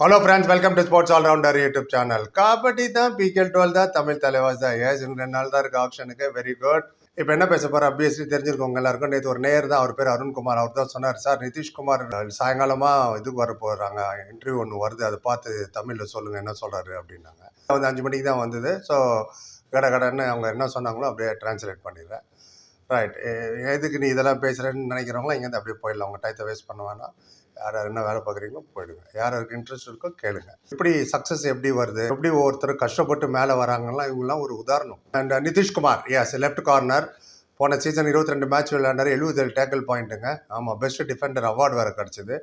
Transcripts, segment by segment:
Hello friends, welcome to Sports All Rounder YouTube channel. Kabaddi தான் PKL 12 தான் தமிழ் தலைவாஸ் தான். S இன்னும் 2 நாள் தான் இருக்குது ஆப்ஷனுக்கு. Very good. இப்போ என்ன பேச போகிறோம் அப்வியஸ்லி தெரிஞ்சிருக்கோங்க எல்லாருக்கும். நேற்று ஒரு நேர் தான், அவர் பேர் அருண்குமார். அவர் தான் சொன்னார், சார் நிதிஷ்குமார் சாயங்காலமாக இதுக்கு வர போகிறாங்க, இன்டர்வியூ ஒன்று வருது, அதை பார்த்து தமிழில் சொல்லுங்கள் என்ன சொல்கிறாரு அப்படின்னாங்க. வந்து 5 மணிக்கு தான் வந்தது. ஸோ கடன்னு அவங்க என்ன சொன்னாங்களோ அப்படியே டிரான்ஸ்லேட் பண்ணிடுறேன். ரைட். எதுக்கு நீ இதெல்லாம் பேசுகிறேன்னு நினைக்கிறவங்களா இங்கேருந்து அப்படியே போயிடலாம். அவங்க டயத்தை வேஸ்ட் பண்ண வேணாம். யார் யார் என்ன வேலை பார்க்குறீங்களோ போயிடுங்க. யார் யாருக்கு இன்ட்ரெஸ்ட் இருக்கோ கேளுங்க. இப்படி சக்ஸஸ் எப்படி வருது, எப்படி ஒவ்வொருத்தர் கஷ்டப்பட்டு மேலே வராங்கலாம், இவங்கெல்லாம் ஒரு உதாரணம். And Nitish Kumar, as left corner, போன சீசன் 22 மேட்ச் விளையாண்டார், 77 டேக்கிள் பாயிண்ட்டுங்க. ஆமாம், பெஸ்ட் டிஃபெண்டர் அவார்டு வேறு கிடச்சிது.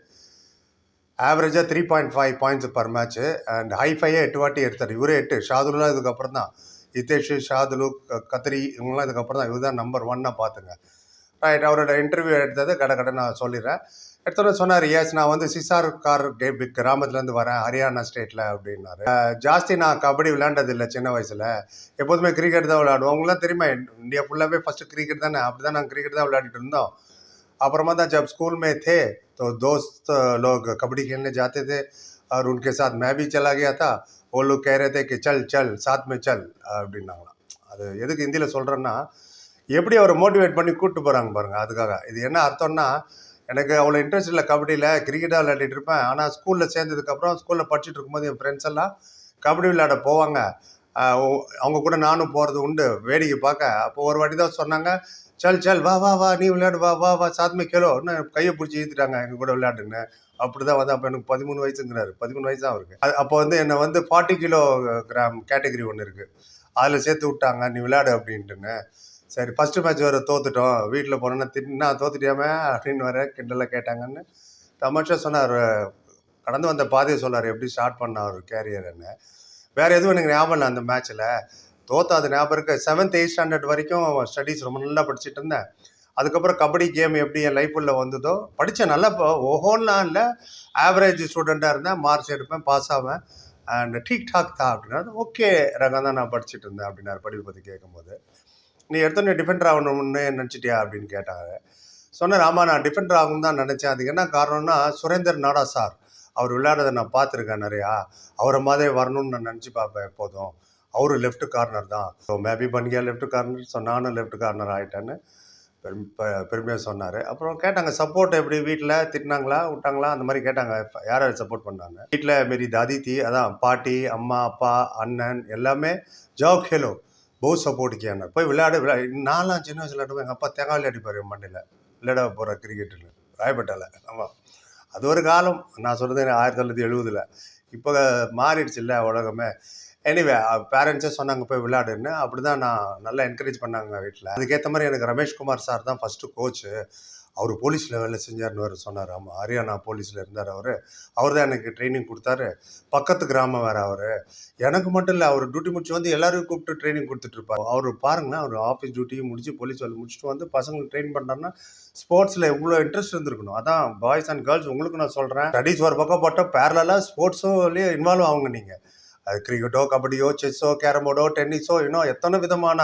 ஆவரேஜாக 3.5 பாயிண்ட்ஸ் பர் மேட்ச்சு. அண்ட் ஹைஃபையே 8 வாட்டி எடுத்தார். இவரே 8, ஷாதுலாம் இதுக்கப்புறம் தான். இத்தேஷ், ஷாதுலு, கத்திரி இவங்களாம் இதுக்கப்புறம் தான். இவர் தான் நம்பர் 1 பார்த்துங்க. ரைட். அவரோட இன்டர்வியூ எடுத்தது கடை நான் சொல்லிடுறேன். எடுத்தோட சொன்னார், எஸ் நான் வந்து சிசார் கார் கிராமத்துலேருந்து வரேன், ஹரியானா ஸ்டேட்டில் அப்படின்னாரு. ஜாஸ்தி நான் கபடி விளையாண்டதில்லை சின்ன வயசில், எப்போதுமே கிரிக்கெட் தான் விளையாடுவோம். அவங்களாம் தெரியுமா, இந்தியா ஃபுல்லாகவே ஃபஸ்ட்டு கிரிக்கெட் தானே, அப்படி தான் நாங்கள் கிரிக்கெட் தான் விளையாடிட்டு இருந்தோம். अपरमा था जब स्कूल में थे तो दोस्त लोग कबड्डी खेलने जाते थे और उनके साथ मैं भी चला गया था. वो लोग कह रहे थे कि चल चल साथ में चल அப்படின்னாங்களாம். அது எதுக்கு ஹிந்தியில் சொல்கிறேன்னா, எப்படி அவரை மோட்டிவேட் பண்ணி கூப்பிட்டு போகிறாங்க பாருங்கள். அதுக்காக இது என்ன அர்த்தம்னா, எனக்கு அவ்வளோ இன்ட்ரெஸ்ட் இல்லை கபடியில், கிரிக்கெட்டாக விளையாடிட்டு இருப்பேன். ஆனால் ஸ்கூலில் சேர்ந்ததுக்கப்புறம் ஸ்கூலில் படிச்சுட்டு இருக்கும்போது என் ஃப்ரெண்ட்ஸ் எல்லாம் கபடி விளையாட போவாங்க. அவங்க கூட நானும் போகிறது உண்டு வேடிக்கை பார்க்க. அப்போ ஒரு வாட்டி தான் சொன்னாங்க, சல் சல் வா வா வா நீ விளையாடு, வா வா வா சாத்மே கேளோ, இன்னும் கையை பிடிச்சி இழுத்துட்டாங்க எங்கள் கூட விளையாடுன்னு. அப்படி தான் வந்து அப்போ எனக்கு 13 வயசுங்கிறாரு. 13 வயசு தான் அவருக்கு. அப்போ வந்து என்னை வந்து 40 கிலோகிராம் கேட்டகரி ஒன்று இருக்குது, அதில் சேர்த்து விட்டாங்க, நீ விளையாடு அப்படின்ட்டுன்னு. சரி, ஃபஸ்ட்டு மேட்ச் வேறு தோத்துட்டோம், வீட்டில் போனோன்னா தின்னா தோத்துட்டியாமே அப்படின்னு வர கிண்டலாக கேட்டாங்கன்னு தமாஷா சொன்னார். கடந்து வந்த பாதையை சொன்னார், எப்படி ஸ்டார்ட் பண்ண அவர் கேரியர்ன்னு. வேறு எதுவும் எனக்கு ஞாபகம் இல்லை அந்த மேட்ச்சில். தோற்ற அது ஞாபகம் இருக்குது. 7th 8th ஸ்டாண்டர்ட் வரைக்கும் ஸ்டடீஸ் ரொம்ப நல்லா படிச்சுட்டு இருந்தேன். அதுக்கப்புறம் கபடி கேம் எப்படி என் லைஃப்பில் வந்ததோ படித்தேன். நல்லா ஓஹோன்லாம் இல்லை, ஆவரேஜ் ஸ்டூடெண்ட்டாக இருந்தேன், மார்க்ஸ் எடுப்பேன், பாஸ் ஆவேன். அண்ட் டீக் டாக் தான் அப்படின்னா ஓகே ரகம் தான் நான் படிச்சுட்டு இருந்தேன் அப்படின்னாரு படிப்பு பற்றி கேட்கும்போது. நீ எடுத்தோன்னே டிஃபெண்டர் ஆகணும்னு நினச்சிட்டியா அப்படின்னு கேட்டாங்க. சொன்னார், ஆமாம் நான் டிஃபெண்டர் ஆகணும்னு தான் நினச்சேன். அதுக்கு என்ன காரணம்னா, சுரேந்தர் நாடா சார் அவர் விளையாடுறதை நான் பார்த்துருக்கேன் நிறையா. அவரை மாதிரி வரணும்னு நான் நினச்சி பார்ப்பேன் எப்போதும். அவரு லெஃப்ட் கார்னர் தான். ஸோ மேபி பண்ணியா லெஃப்ட் கார்னர். ஸோ நானும் லெஃப்ட் கார்னர் ஆகிட்டேன்னு பெருமையாக சொன்னார். அப்புறம் கேட்டாங்க, சப்போர்ட் எப்படி வீட்டில் திட்டினாங்களா விட்டாங்களா அந்த மாதிரி கேட்டாங்க, யார் யார் சப்போர்ட் பண்ணாங்க. வீட்டில் மாரி தாதி தீ, அதான் பாட்டி, அம்மா, அப்பா, அண்ணன் எல்லாமே ஜாவ் கேலோ பவுத் சப்போர்ட் கியாங்க. போய் விளையாடு. நான்லாம் சின்ன வயசில் விளையாடுவோம், எங்கள் அப்பா தேங்காய் அடிப்பார் என் மண்டையில் விளையாட போகிற கிரிக்கெட்டுன்னு ராயப்பேட்டாவில். ஆமாம், அது ஒரு காலம். நான் சொல்கிறது 1970. இப்போ மாறிடுச்சு இல்லை உலகமே. எனிவே பேரண்ட்ஸே சொன்னாங்க போய் விளையாடுன்னு. அப்படி தான் நான் நல்லா என்கரேஜ் பண்ணாங்க வீட்டில். அதுக்கேற்ற மாதிரி எனக்கு ரமேஷ்குமார் சார் தான் ஃபஸ்ட்டு கோச்சு. அவர் போலீஸில் வேலை செஞ்சார்னு வேறு சொன்னார். ஆமாம், ஹரியானா போலீஸில் இருந்தார் அவர் தான் எனக்கு ட்ரைனிங் கொடுத்தாரு. பக்கத்து கிராமம் வேறு அவர். எனக்கு மட்டும் இல்லை, அவர் டியூட்டி முடிச்சு வந்து எல்லோரும் கூப்பிட்டு ட்ரைனிங் கொடுத்துட்ருப்பார். அவர் பாருங்கன்னா, அவர் ஆஃபீஸ் டியூட்டியும் முடிச்சு போலீஸ் வேலை முடிச்சுட்டு வந்து பசங்களுக்கு ட்ரெயின் பண்ணுறாருன்னா ஸ்போர்ட்ஸில் எவ்வளோ இன்ட்ரெஸ்ட் இருந்திருக்கணும். அதான் பாய்ஸ் அண்ட் கேர்ள்ஸ் உங்களுக்கு நான் சொல்கிறேன், ஸ்டடீஸ் ஒரு பக்கம் போட்டால் பேரலாக ஸ்போர்ட்ஸோலேயே இன்வால்வ் ஆகுங்க நீங்கள். அது கிரிக்கெட்டோ, கபடியோ, செஸ்ஸோ, கேரம்போர்டோ, டென்னிஸோ, இன்னும் எத்தனை விதமான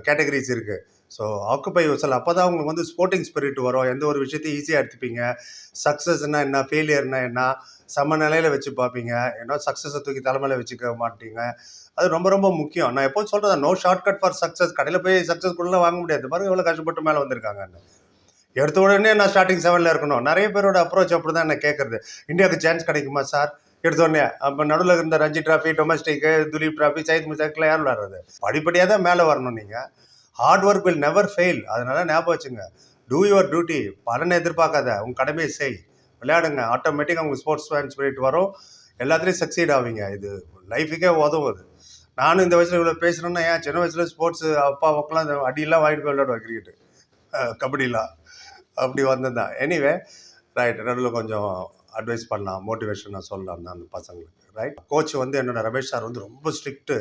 கேட்டகரிஸ் இருக்குது. So occupy yourself. அப்போ தான் உங்களுக்கு வந்து ஸ்போர்ட்டிங் ஸ்பிரிட் வரும். எந்த ஒரு விஷயத்தையும் ஈஸியாக எடுத்துப்பீங்க. சக்ஸஸ்னா என்ன, ஃபெயிலியர்னா என்ன, சமநிலையில் வச்சு பார்ப்பீங்க. ஏன்னா சக்ஸஸை தூக்கி தலைமையில் வச்சுக்க மாட்டீங்க. அது ரொம்ப ரொம்ப முக்கியம். நான் எப்போது சொல்கிறேன், நோ ஷார்ட்கட் ஃபார் சக்ஸஸ். கடையில் போய் சக்ஸஸ் கூட வாங்க முடியாது. பாருங்க எவ்வளோ கஷ்டப்பட்டு மேலே வந்திருக்காங்கன்னு. எடுத்த உடனே நான் ஸ்டார்டிங் 7ல் இருக்கணும். நிறைய பேரோட அப்ரோச் அப்படி தான் என்ன கேட்குறது, இந்தியாவுக்கு சான்ஸ் கிடைக்குமா சார் எடுத்தோடனே. அப்போ நடுவில் இருந்த ரஞ்சி டிராஃபி, டொமஸ்டிக்கு, துலீப் டிராஃபி, சைத் முசாக்கில் யார் விளையாடுறது. படிப்படியாக தான் மேலே வரணும். நீங்கள் hard work will never fail. அதனால ஞாபகம் வச்சுங்க, டூ யுவர் டியூட்டி. பலனை எதிர்பார்க்காத, உங்கள் கடமையை செய், விளையாடுங்க. ஆட்டோமேட்டிக்காக உங்களுக்கு ஸ்போர்ட்ஸ் மேன் ஸ்பிரிட் வரும், எல்லாத்துலேயும் சக்சீட் ஆவீங்க. இது லைஃபுக்கே உதவுது. நானும் இந்த வயசில் இவ்வளோ பேசுகிறேன்னா, ஏன் சின்ன வயசில் ஸ்போர்ட்ஸ் அப்பா உக்கலாம் இந்த அடியெல்லாம் வாங்கிட்டு போய் விளையாடுவேன், கிரிக்கெட்டு, கபடிலாம் அப்படி வந்தது தான். எனிவே ரைட், நடுவில் கொஞ்சம் அட்வைஸ் பண்ணலாம், மோட்டிவேஷனாக சொல்லலாம் தான் அந்த பசங்களுக்கு. ரைட். கோச் வந்து என்னோட ரமேஷ் சார் வந்து ரொம்ப ஸ்ட்ரிக்ட்டு.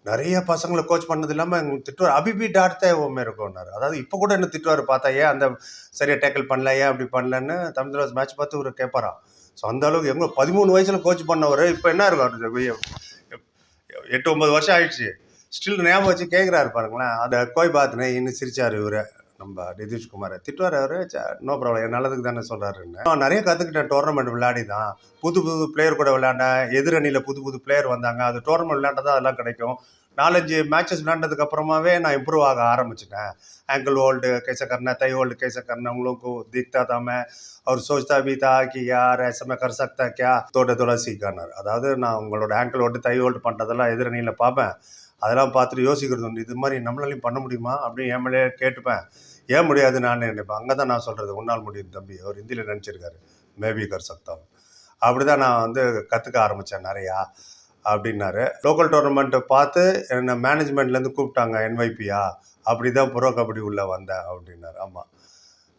நிறைய பசங்களை கோச் பண்ணது இல்லாமல் எங்களுக்கு திட்டுவார். அபிபி டாட்தே ஓமே இருக்கும்னாரு. அதாவது இப்போ கூட என்ன திட்டுவார், பார்த்தா ஏன் அந்த சரியாக டேக்கிள் பண்ணல, ஏன் அப்படி பண்ணலன்னு தமிழ் மேட்ச் பார்த்து ஒரு கேட்பாராம். ஸோ அந்த அளவுக்கு எங்கே 13 வயசில் கோச் பண்ணவர் இப்போ என்ன இருக்கும், 8-9 வருஷம் ஆயிடுச்சு, ஸ்டில் ஞாபகம் வச்சு கேட்குறாரு பாருங்களேன். அந்த கோய் பாத்னே இன்னும் சிரிச்சார் இவர். நம்ம நிதிஷ்குமார் திட்டுவார் அவர். நோ ப்ராப்ளம், என் நல்லதுக்கு தானே சொல்கிறாருன்னு. நான் நிறைய கற்றுக்கிட்டேன் டோர்னமெண்ட் விளையாடி தான். புது புது பிளேயர் கூட விளையாண்டேன். எதிரணியில் புது புது பிளேயர் வந்தாங்க. அது டோர்னமெண்ட் விளையாண்டதான் அதெல்லாம் கிடைக்கும். 4-5 மேட்சஸ் விளையாண்டதுக்கு அப்புறமாவே நான் இம்ப்ரூவ் ஆக ஆரம்பிச்சிட்டேன். एंकल होल्ड कैसे करना है, थई होल्ड कैसे करना है, उन लोगों को दिखता था मैं और सोचता भी था कि यार ऐसा मैं कर सकता क्या, थोड़ा சீக்கானார். அதாவது நான் உங்களோட ஆங்கிள் ஹோல்டு தை ஹோல்டு பண்ணுறதெல்லாம் எதிரணியில் பார்ப்பேன். அதெல்லாம் பார்த்துட்டு யோசிக்கிறது உண்டு, இது மாதிரி நம்மளாலையும் பண்ண முடியுமா அப்படின்னு என் மேலே கேட்டுப்பேன். ஏன் முடியாது நான் நினைப்பேன். அங்கே தான் நான் சொல்கிறது, உன்னால் முடியும் தம்பி. அவர் ஹிந்தியில் நினச்சிருக்காரு, மேபி கர் சக்தாவும். அப்படி தான் நான் வந்து கற்றுக்க ஆரம்பித்தேன் நிறையா அப்படின்னாரு. லோக்கல் டோர்னமெண்ட்டை பார்த்து என்னை மேனேஜ்மெண்ட்லேருந்து கூப்பிட்டாங்க என்வைபியா, அப்படி தான் ப்ரோ கபடி உள்ளே வந்தேன் அப்படின்னாரு. ஆமாம்,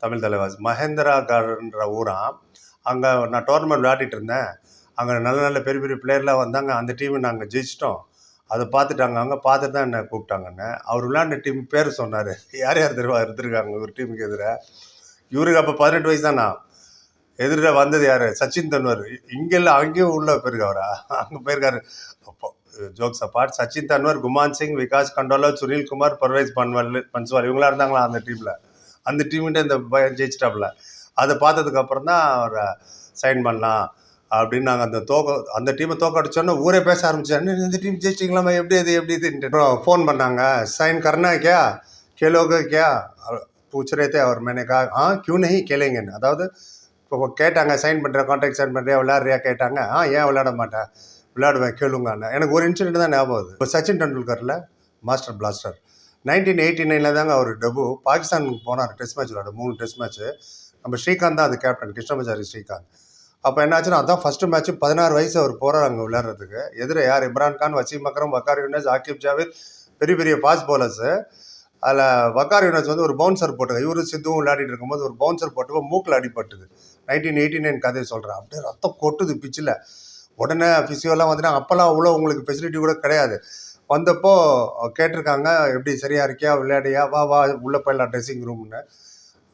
தமிழ் தலைவாஸ் மகேந்திரா கார்ன்ற ஊரான். அங்கே நான் டோர்னமெண்ட் விளையாடிட்டு இருந்தேன். அங்கே நல்ல நல்ல பெரிய பெரிய பிளேயர்லாம் வந்தாங்க. அந்த டீமை நாங்கள் ஜெயிச்சிட்டோம். அதை பார்த்துட்டாங்க, அங்கே பார்த்துட்டு தான் என்னை கூப்பிட்டாங்கன்னு. அவர் விளையாண்ட டீம் பேர் சொன்னார். யார் யார் தெரியுமா இருந்திருக்காங்க ஒரு டீமுக்கு எதிராக. இவருக்கு அப்போ 18 வயசு தான். நான் எதிராக வந்தது யார், சச்சின் தன்வர். இங்கே இல்லை, அங்கேயும் உள்ள போயிருக்காரா, அங்கே போயிருக்காரு. அப்போ ஜோக்ஸ் அப்பார்ட், சச்சின் தன்வர், குமான் சிங், விகாஸ் கண்டோலா, சுனில் குமார், பர்வேஸ் பன்ஸ்வால் இவங்களா இருந்தாங்களா அந்த டீமில். அந்த டீம்கிட்ட இந்த பையன் ஜெயிச்சிட்டாப்புல. அதை பார்த்ததுக்கு அப்புறம் தான் அவரை சைன் பண்ணலாம் அப்படின்னு நாங்கள் அந்த டீமை தோக்கடிச்சோன்னா ஊரே பேச ஆரம்பிச்சாரு. இந்த டீம் ஜெயிச்சிங்களாமா, எப்படி இதுன்ட்டு. அப்புறம் ஃபோன் பண்ணாங்க, சைன் கர்னா क्या खेलोगे क्या पूछ रहे थे और मैंने कहा हाँ क्यों नहीं खेलेंगे. அதாவது இப்போ கேட்டாங்க, சைன் பண்ணுறேன், கான்ட்ராக்ட் சைன் பண்ணுறியா, விளையாடுறியா கேட்டாங்க. ஏன் விளையாட மாட்டேன், விளையாடுவேன் கேளுங்கன்னு. எனக்கு ஒரு இன்சிடென்ட் தான் ஞாபகம் வருது. இப்போ சச்சின் டெண்டுல்கரில் மாஸ்டர் பிளாஸ்டர் 1989 தாங்க அவர் டெபு. பாகிஸ்தானுக்கு போனார் டெஸ்ட் மேட்ச் விளையாட, 3 டெஸ்ட் மேட்ச்சு. நம்ம ஸ்ரீகாந்த் தான் அது கேப்டன், கிருஷ்ணமாச்சாரி ஸ்ரீகாந்த். அப்போ என்னாச்சுன்னா, அதான் ஃபஸ்ட்டு மேட்ச்சு. 16 வயசு அவர் போகிறார் அங்கே விளையாடுறதுக்கு. எதிர யார், இம்ரான் கான், வசீம் அக்ரம், வக்கார் யூனஸ், ஆக்கிப் ஜாவேத், பெரிய பெரிய ஃபாஸ்ட் பவுலர்ஸு. அதில் வக்கார் யூனஸ் வந்து ஒரு பவுன்சர் போட்டுங்க. இவரு சித்துவும் விளையாடிட்டு இருக்கும்போது ஒரு பவுன்சர் போட்டு மூக்கில் அடிபட்டுது. 1989 கதையை சொல்கிறேன். அப்படியே ரத்தம் கொட்டுது பிச்சில். உடனே ஃபிசியோலாம் வந்துட்டாங்க. அப்போல்லாம் அவ்வளோ உங்களுக்கு ஃபெசிலிட்டி கூட கிடையாது. வந்தப்போ கேட்டிருக்காங்க, எப்படி சரியா இருக்கியா, விளையாடியா, வா வா உள்ளே போயிடலாம் ட்ரெஸ்ஸிங் ரூம்னு.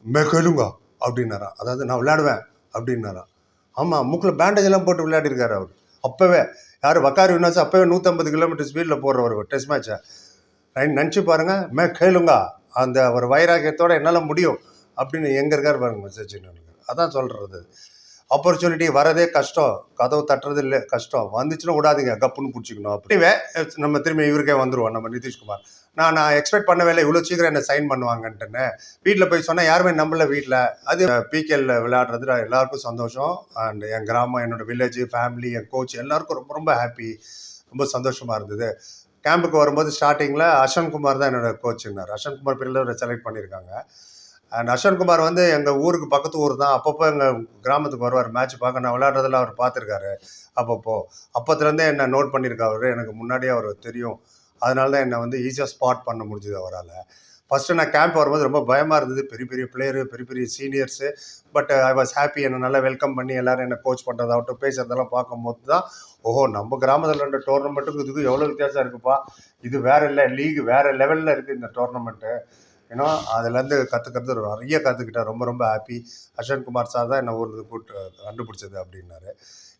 மே கேளுங்க அப்படின்னாராம். அதாவது நான் விளையாடுவேன் அப்படின்னாராம். ஆமாம், மூக்கில் பேண்டேஜ் எல்லாம் போட்டு விளையாடிருக்காரு அவர். அப்போவே யார், வக்கார் யூனஸ் அப்போவே 150 கிலோமீட்டர் ஸ்பீடில் போடுறவர் டெஸ்ட் மேட்சை. நினச்சி பாருங்கள், மே கேளுங்க, அந்த ஒரு வைராக்கியத்தோடு என்னால் முடியும் அப்படின்னு எங்கே இருக்கார் பாருங்க சச்சின் டெண்டுல்கர். அதான் சொல்கிறது, ஆப்பர்ச்சுனிட்டி வரதே கஷ்டம், கதவு தட்டுறது இல்லை கஷ்டம், வந்துச்சுன்னா விடாதீங்க, கப்புன்னு பிடிச்சிக்கணும். அப்படியே நம்ம திரும்பி இவருக்கே வந்துடுவோம், நம்ம நிதிஷ்குமார். நான் எக்ஸ்பெக்ட் பண்ணவே இல்லை இவ்வளோ சீக்கிரம் என்ன சைன் பண்ணுவாங்கன்ட்டுன்னு. வீட்டில் போய் சொன்னால் யாருமே நம்பல வீட்டில். அது பிகேல விளையாடுறது எல்லாருக்கும் சந்தோஷம். அண்ட் என் கிராமம், என்னோட வில்லேஜ், ஃபேமிலி, என் கோச் எல்லாருக்கும் ரொம்ப ரொம்ப ஹாப்பி, ரொம்ப சந்தோஷமாக இருந்தது. கேம்புக்கு வரும்போது ஸ்டார்டிங்கில் அஸ்வன்குமார் தான் என்னோட கோச்சுன்னார். அஸ்வன்குமார் பேரில் செலக்ட் பண்ணியிருக்காங்க. அண்ட் அஸ்வன்குமார் வந்து எங்கள் ஊருக்கு பக்கத்து ஊர் தான். அப்பப்போ எங்கள் கிராமத்துக்கு வருவார் மேட்ச் பார்க்க. நான் விளையாடுறதில் அவர் பார்த்துருக்காரு அப்போத்துலேருந்தே என்னை நோட் பண்ணியிருக்காரு. எனக்கு முன்னாடியே அவர் தெரியும். அதனால தான் என்னை வந்து ஈஸியாக ஸ்பாட் பண்ண முடிஞ்சுது அவரால். ஃபஸ்ட்டு நான் கேம்ப் வரும்போது ரொம்ப பயமாக இருந்தது. பெரிய பெரிய பிளேயரு, பெரிய பெரிய seniors. But I was happy. என்னை நல்லா வெல்கம் பண்ணி எல்லோரும் என்னை கோச் பண்ணுறதாகட்டும், பேசுகிறதெல்லாம் பார்க்கும்போது தான், ஓஹோ, நம்ம கிராமத்தில் 2 டோர்னமெண்ட்டுக்கும் இதுக்கும் எவ்வளோ வித்தியாசம் இருக்குப்பா, இது வேறு இல்லை, லீக் வேறு லெவலில் இருக்குது இந்த டோர்னமெண்ட்டு. ஏன்னா அதுலேருந்து கற்றுக்கிறது நிறைய கற்றுக்கிட்டேன். ரொம்ப ரொம்ப ஹாப்பி. அஸ்வன்குமார் சார் தான் என்னை ஊருக்கு கூப்பிட்டு கண்டுபிடிச்சது அப்படின்னாரு.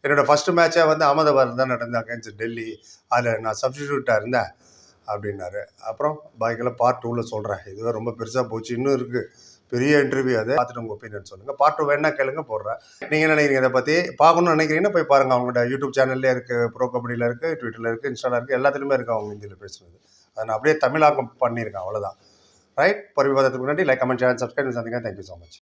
என்னோடய ஃபஸ்ட்டு மேட்சை வந்து அகமதாபாத் தான் நடந்தேன் அகேன்ஸ்ட் டெல்லி. அதில் நான் சப்ஸ்டிடியூட்டாக இருந்தேன் அப்படின்னாரு. அப்புறம் பாக்கியெல்லாம் பார்ட் 2ல் சொல்கிறேன். இதுவே ரொம்ப பெருசாக போச்சு, இன்னும் இருக்குது பெரிய இன்டர்வியூ. அதை பார்த்துட்டு உங்கள் ஒப்பீனியன் சொல்லுங்கள். பார்ட் 2 வேணா கேளுங்க, போடுறேன். நீங்கள் நினைக்கிறீங்க இதை பற்றி பார்க்கணும்னு நினைக்கிறீங்கன்னா போய் பாருங்கள். அவங்களோட யூடியூப் சேனல்லே இருக்குது, ப்ரோ கபடியில் இருக்குது, ட்விட்டரில் இருக்குது, இன்ஸ்டாவில் இருக்குது, எல்லாத்துலேயுமே இருக்குது அவங்க ஹிந்தியில் பேசுகிறது. அதை நான் அப்படியே தமிழாக்கம் பண்ணியிருக்கேன், அவ்வளோதான். ரைட். பொறுமை பார்த்ததுக்கு முன்னாடி லைக், கமெண்ட், ஷேர், சப்ஸ்கிரைப். சந்திங்க. Thank you so much.